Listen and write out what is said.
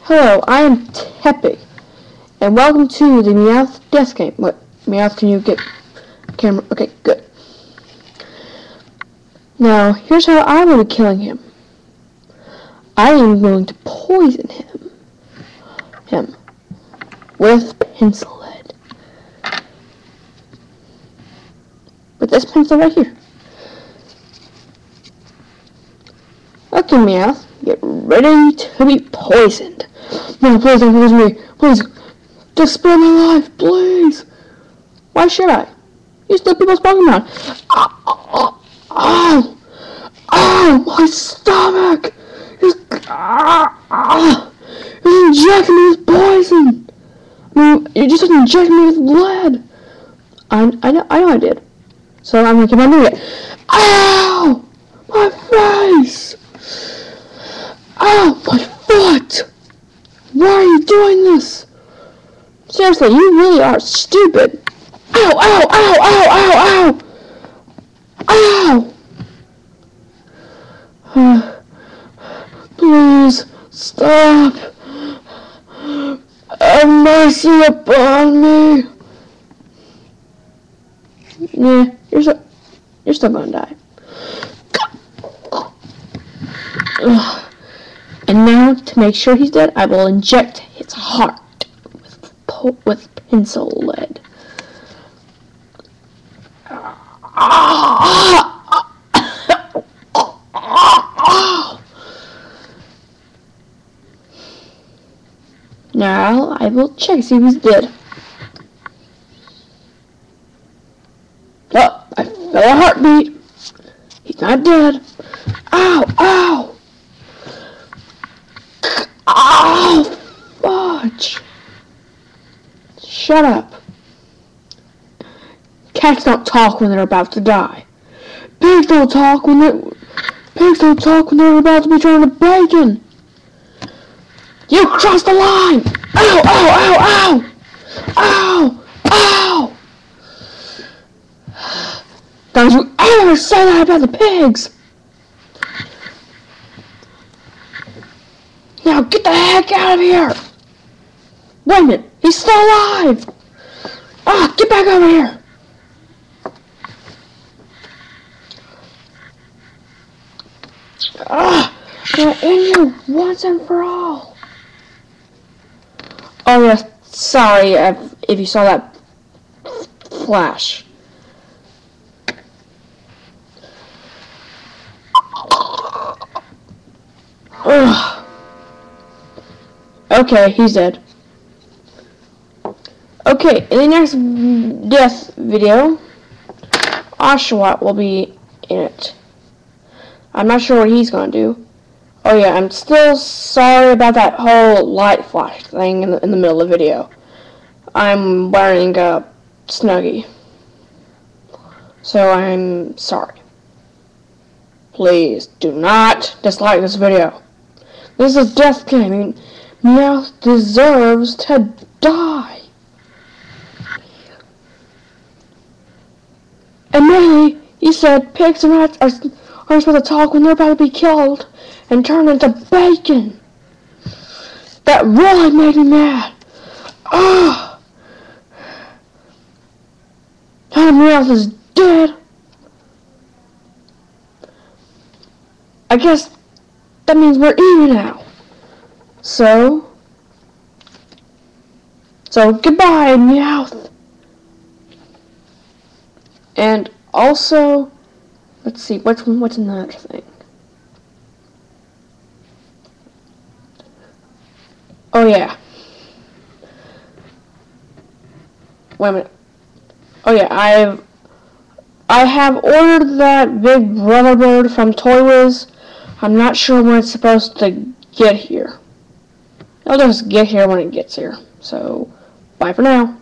Hello, I am Tepig, and welcome to the Meowth death game. What? Meowth, can you get camera? Okay, good. Now, here's how I will be killing him. I am going to poison him with pencil lead. With this pencil right here. Okay, Meowth, get ready to be poisoned. No, please don't poison me. Please, just spare my life, please. Why should I? You steal people's Pokemon. Ow! Ow! My stomach! You're injecting me with poison. You just injected me with lead. I know I did. So I'm gonna keep on doing it. Ow! My face! Ow! My foot! Why are you doing this? Seriously, you really are stupid. Ow! Ow! Ow! Ow! Ow! Ow! Please stop. Have mercy upon me. Nah, you're still gonna die. And now, to make sure he's dead, I will inject his heart with pencil lead. Now, I will check, see if he's dead. Oh, I felt a heartbeat. He's not dead. Ow! Ow! Ow! Fudge! Shut up. Cats don't talk when they're about to die. Pigs don't talk when they're about to be turned to bacon. You crossed the line! Ow! Ow! Ow! Ow! Ow! Ow! Don't you ever say that about the pigs! Now get the heck out of here! Wait a minute, he's still alive! Ah, get back over here! Ah, I'm in you once and for all. Oh yes, sorry if you saw that flash. Ugh. Okay, he's dead. Okay, in the next death video, Oshawott will be in it. I'm not sure what he's gonna do. Oh yeah, I'm still sorry about that whole light flash thing in the middle of the video. I'm wearing a Snuggie, so I'm sorry. Please do not dislike this video. This is death gaming. Meowth deserves to die. And maybe you said pigs and rats aren't supposed to talk when they're about to be killed and turned into bacon. That really made me mad. Ah! Now Meowth is dead. I guess that means we're even now. So goodbye, Meowth. And also, let's see, what's another thing? Oh yeah. Wait a minute. Oh yeah, I have ordered that Big Brother bird from Toy Wiz. I'm not sure when it's supposed to get here. It'll just get here when it gets here. So, bye for now.